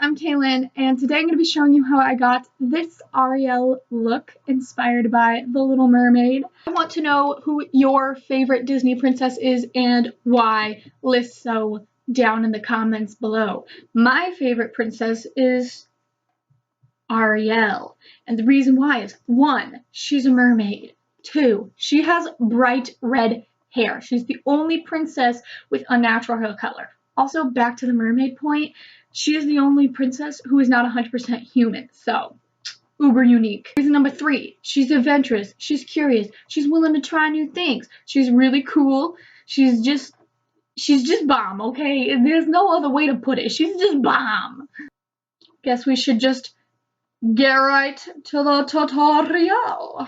I'm Kaylin, and today I'm going to be showing you how I got this Ariel look inspired by The Little Mermaid. I want to know who your favorite Disney princess is and why. List so down in the comments below. My favorite princess is Ariel, and the reason why is 1, she's a mermaid. 2, she has bright red hair. She's the only princess with unnatural hair color. Also, back to the mermaid point, she is the only princess who is not 100% human, so uber unique. Reason number 3, she's adventurous, she's curious, she's willing to try new things, she's really cool, she's just bomb, okay? There's no other way to put it. She's just bomb. Guess we should just get right to the tutorial.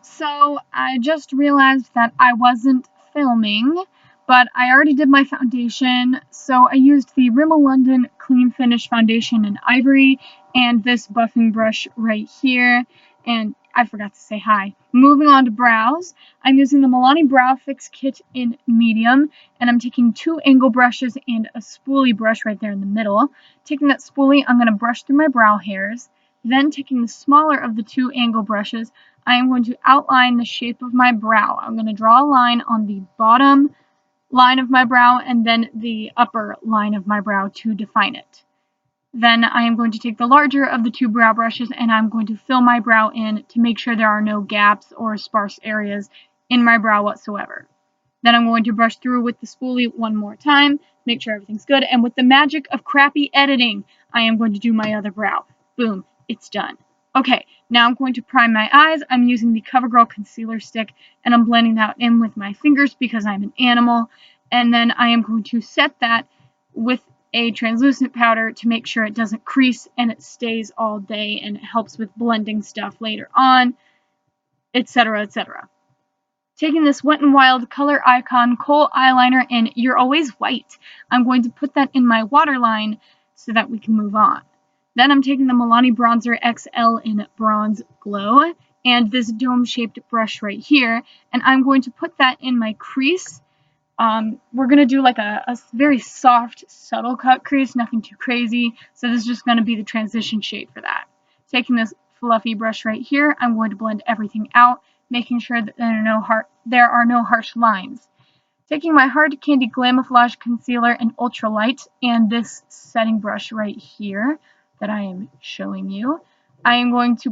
So I just realized that I wasn't filming, but I already did my foundation, so I used the Rimmel London Clean Finish Foundation in Ivory and this buffing brush right here, and I forgot to say hi. Moving on to brows, I'm using the Milani Brow Fix Kit in medium, and I'm taking 2 angle brushes and a spoolie brush right there in the middle. Taking that spoolie, I'm going to brush through my brow hairs. Then taking the smaller of the 2 angle brushes, I am going to outline the shape of my brow. I'm going to draw a line on the bottom line of my brow and then the upper line of my brow to define it. Then I am going to take the larger of the 2 brow brushes and I'm going to fill my brow in to make sure there are no gaps or sparse areas in my brow whatsoever. Then I'm going to brush through with the spoolie one more time, make sure everything's good, and with the magic of crappy editing, I am going to do my other brow. Boom, it's done. Okay, now I'm going to prime my eyes. I'm using the Covergirl concealer stick and I'm blending that in with my fingers because I'm an animal. And then I am going to set that with a translucent powder to make sure it doesn't crease and it stays all day and it helps with blending stuff later on, etc., etc. Taking this Wet n Wild Color Icon Kohl eyeliner in You're Always White, I'm going to put that in my waterline so that we can move on. Then I'm taking the Milani Bronzer XL in Bronze Glow and this dome-shaped brush right here, and I'm going to put that in my crease. We're going to do like a very soft, subtle cut crease, nothing too crazy, so this is just going to be the transition shade for that. Taking this fluffy brush right here, I'm going to blend everything out, making sure that there are no harsh lines. Taking my Hard Candy Glamoflauge concealer in Ultralight and this setting brush right here that I am showing you, I am going to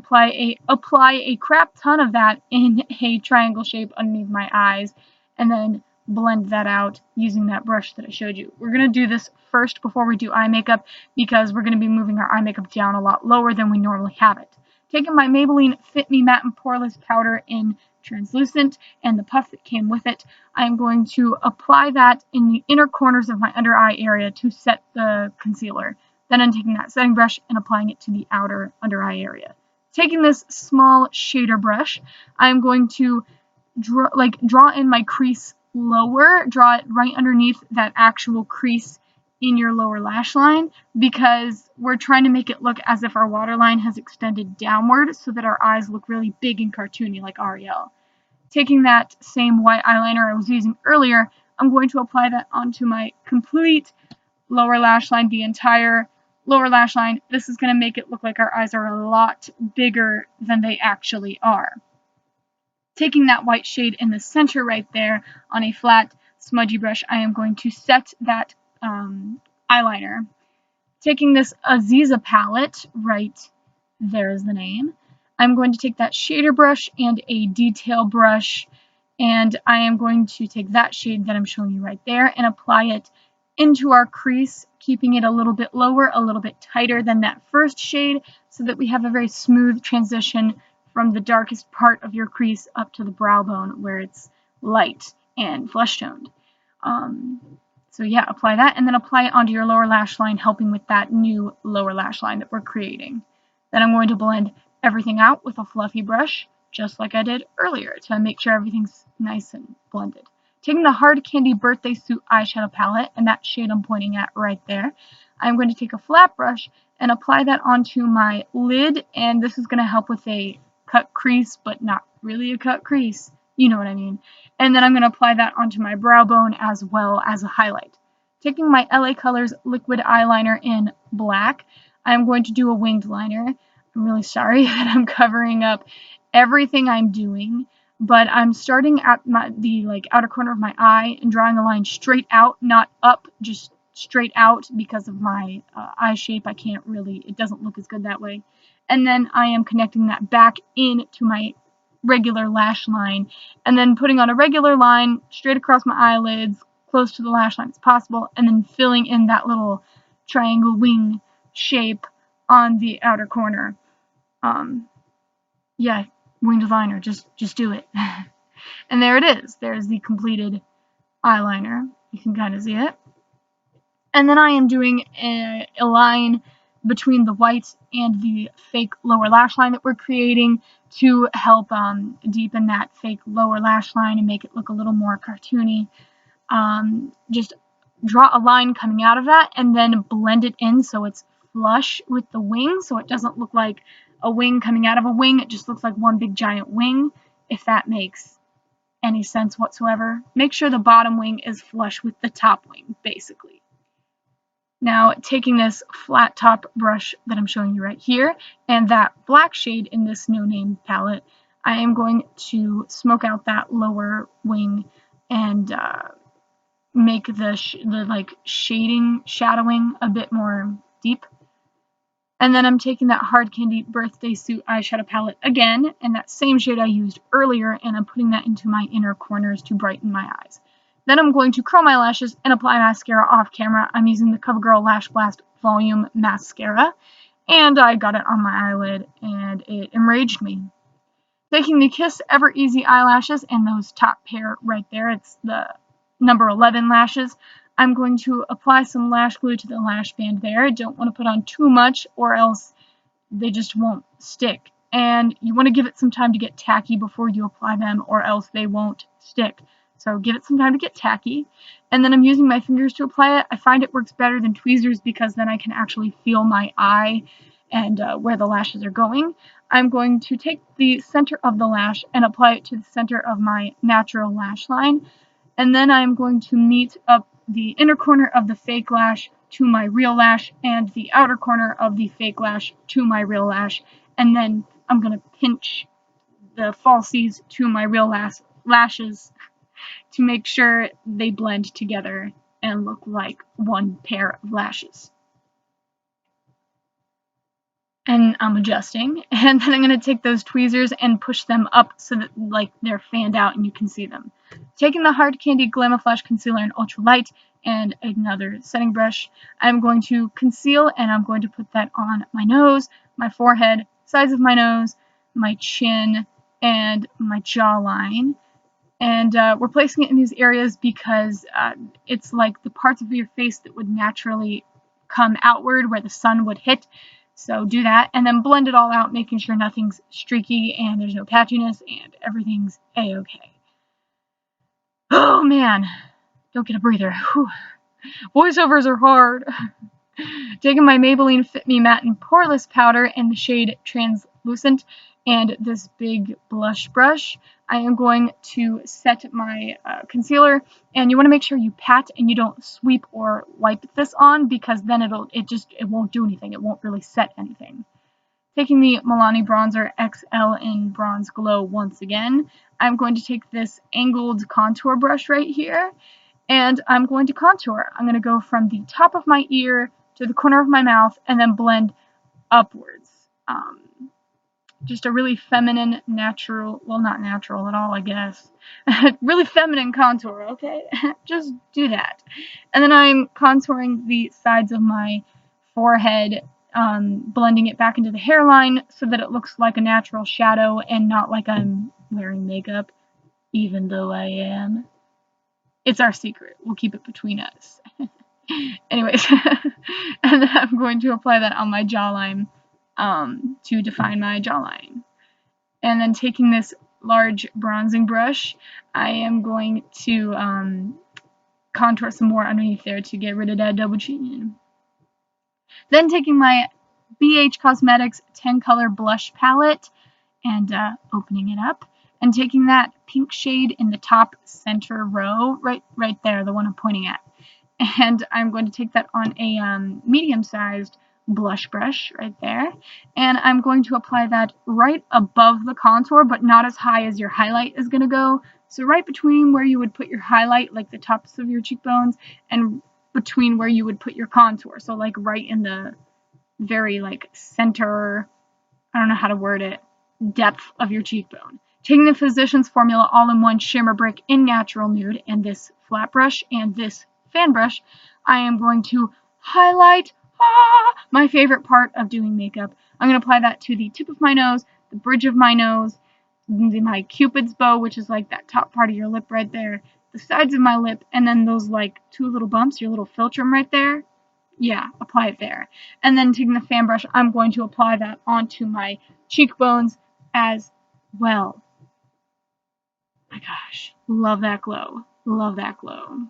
apply a crap ton of that in a triangle shape underneath my eyes and then blend that out using that brush that I showed you. We're going to do this first before we do eye makeup because we're going to be moving our eye makeup down a lot lower than we normally have it. Taking my Maybelline Fit Me Matte and Poreless powder in translucent and the puff that came with it, I'm going to apply that in the inner corners of my under eye area to set the concealer. Then I'm taking that setting brush and applying it to the outer under eye area. Taking this small shader brush, I'm going to draw in my crease lower, draw it right underneath that actual crease in your lower lash line because we're trying to make it look as if our waterline has extended downward so that our eyes look really big and cartoony like Ariel. Taking that same white eyeliner I was using earlier, I'm going to apply that onto my complete lower lash line, the entire lower lash line. This is going to make it look like our eyes are a lot bigger than they actually are. Taking that white shade in the center right there on a flat smudgy brush, I am going to set that eyeliner. Taking this Aziza palette, right there is the name, I'm going to take that shader brush and a detail brush, and I am going to take that shade that I'm showing you right there and apply it into our crease, keeping it a little bit lower, a little bit tighter than that first shade, so that we have a very smooth transition from the darkest part of your crease up to the brow bone where it's light and flesh toned. So yeah, apply that and then apply it onto your lower lash line, helping with that new lower lash line that we're creating. Then I'm going to blend everything out with a fluffy brush, just like I did earlier, to make sure everything's nice and blended. Taking the Hard Candy Birthday Suit eyeshadow palette, and that shade I'm pointing at right there, I'm going to take a flat brush and apply that onto my lid, and this is going to help with a cut crease, but not really a cut crease. You know what I mean. And then I'm going to apply that onto my brow bone as well as a highlight. Taking my LAcolors liquid eyeliner in black, I'm going to do a winged liner. I'm really sorry that I'm covering up everything I'm doing, but I'm starting at the outer corner of my eye and drawing a line straight out, not up, just straight out because of my eye shape. It doesn't look as good that way. And then I am connecting that back into my regular lash line, and then putting on a regular line straight across my eyelids, close to the lash line as possible, and then filling in that little triangle wing shape on the outer corner. Yeah, winged liner, just do it. And there it is. There's the completed eyeliner. You can kind of see it. And then I am doing a line between the white and the fake lower lash line that we're creating to help deepen that fake lower lash line and make it look a little more cartoony. Just draw a line coming out of that and then blend it in so it's flush with the wing, so it doesn't look like a wing coming out of a wing. It just looks like one big giant wing, if that makes any sense whatsoever. Make sure the bottom wing is flush with the top wing, basically. Now, taking this flat top brush that I'm showing you right here and that black shade in this No Name palette, I am going to smoke out that lower wing and make the shadowing a bit more deep. And then I'm taking that Hard Candy Birthday Suit eyeshadow palette again, and that same shade I used earlier, and I'm putting that into my inner corners to brighten my eyes. Then I'm going to curl my lashes and apply mascara off camera. I'm using the Covergirl Lash Blast Volume Mascara, and I got it on my eyelid, and it enraged me. Taking the Kiss Ever Easy eyelashes and those top pair right there, it's the number 11 lashes. I'm going to apply some lash glue to the lash band there. I don't want to put on too much or else they just won't stick. And you want to give it some time to get tacky before you apply them or else they won't stick. So give it some time to get tacky. And then I'm using my fingers to apply it. I find it works better than tweezers because then I can actually feel my eye and where the lashes are going. I'm going to take the center of the lash and apply it to the center of my natural lash line. And then I'm going to meet up the inner corner of the fake lash to my real lash and the outer corner of the fake lash to my real lash. And then I'm going to pinch the falsies to my real lashes to make sure they blend together and look like one pair of lashes. And I'm adjusting, and then I'm going to take those tweezers and push them up so that they're fanned out and you can see them. Taking the Hard Candy Glamoflauge concealer in ultra light and another setting brush, I'm going to conceal, and I'm going to put that on my nose, my forehead, sides of my nose, my chin, and my jawline. And we're placing it in these areas because it's like the parts of your face that would naturally come outward where the sun would hit. So do that, and then blend it all out, making sure nothing's streaky and there's no patchiness and everything's a-okay. Oh man, don't get a breather. Whew. Voiceovers are hard. Taking my Maybelline Fit Me Matte and Poreless powder in the shade Translucent and this big blush brush, I am going to set my concealer, and you want to make sure you pat and you don't sweep or wipe this on because then it won't do anything. It won't really set anything. Taking the Milani bronzer XL in Bronze Glow once again, I'm going to take this angled contour brush right here, and I'm going to contour. I'm going to go from the top of my ear to the corner of my mouth and then blend upwards. Just a really feminine, natural, well, not natural at all, I guess. Really feminine contour, okay? Just do that. And then I'm contouring the sides of my forehead, blending it back into the hairline so that it looks like a natural shadow and not like I'm wearing makeup, even though I am. It's our secret. We'll keep it between us. Anyways, and then I'm going to apply that on my jawline to define my jawline. And then taking this large bronzing brush, I am going to contour some more underneath there to get rid of that double chin. Then taking my BHcosmetics 10 color blush palette and opening it up and taking that pink shade in the top center row, right there, the one I'm pointing at. And I'm going to take that on a medium-sized blush brush right there, and I'm going to apply that right above the contour, but not as high as your highlight is going to go. So right between where you would put your highlight, like the tops of your cheekbones, and between where you would put your contour. So like right in the very like center, I don't know how to word it, depth of your cheekbone. Taking the Physicians Formula All-in-One Shimmer Brick in Natural Nude and this flat brush and this fan brush, I am going to highlight my favorite part of doing makeup. I'm going to apply that to the tip of my nose, the bridge of my nose, my cupid's bow, which is like that top part of your lip right there, the sides of my lip, and then those like two little bumps, your little philtrum right there. Yeah, apply it there. And then taking the fan brush, I'm going to apply that onto my cheekbones as well. My gosh, love that glow. Love that glow.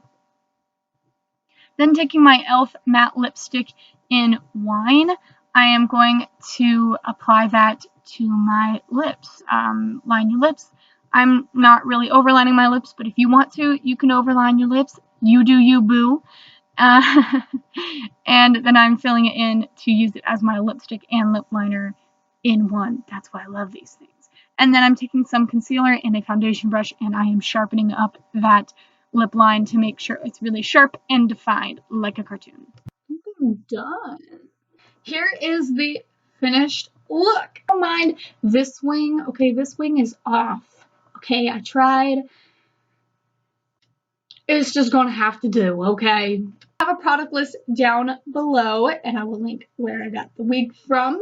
Then taking my e.l.f. matte lipstick in Wine, I am going to apply that to my lips. Line your lips. I'm not really overlining my lips, but if you want to, you can overline your lips. You do you, boo. And then I'm filling it in to use it as my lipstick and lip liner in one. That's why I love these things. And then I'm taking some concealer and a foundation brush, and I am sharpening up that lip line to make sure it's really sharp and defined like a cartoon. I'm done. Here is the finished look. Don't mind this wing. Okay, this wing is off. Okay, I tried. It's just gonna have to do, okay? I have a product list down below, and I will link where I got the wig from.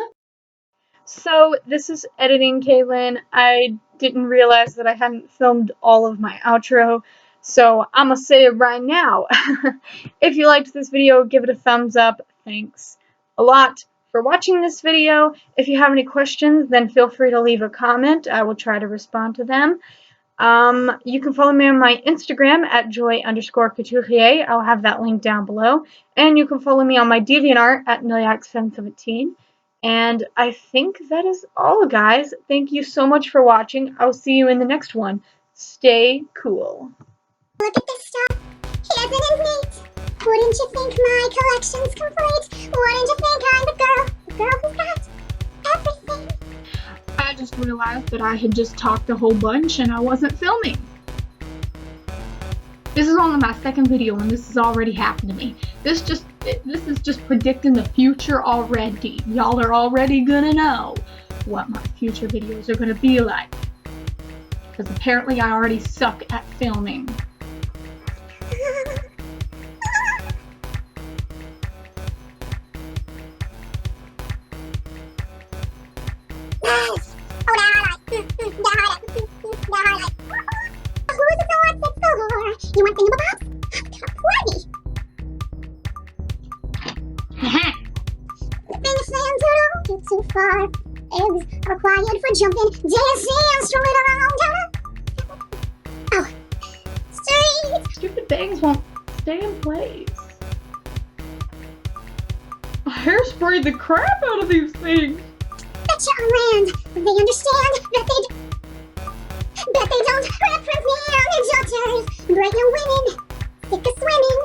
So this is editing, Kaylin. I didn't realize that I hadn't filmed all of my outro, so I'm gonna say it right now. If you liked this video, give it a thumbs up. Thanks a lot for watching this video. If you have any questions, then feel free to leave a comment. I will try to respond to them. You can follow me on my Instagram at joy_couturier. I'll have that link down below. And you can follow me on my DeviantArt at Niliax717. And I think that is all, guys. Thank you so much for watching. I'll see you in the next one. Stay cool. Look at this stuff. Isn't it neat? Wouldn't you think my collection's complete? Wouldn't you think I'm the girl who's got everything? I just realized that I had just talked a whole bunch and I wasn't filming. This is only my second video and this has already happened to me. This is just predicting the future already. Y'all are already gonna know what my future videos are gonna be like. Because apparently I already suck at filming. You want thingamabob? Plenty. The thing is saying don't get too far. Eggs are required for jumping, dancing straight around. Oh, straight. Stupid bangs won't stay in place. I hairsprayed the crap out of these things. Betcha on land. They understand that they don't represent daughters. Break your women. Sick of swimming.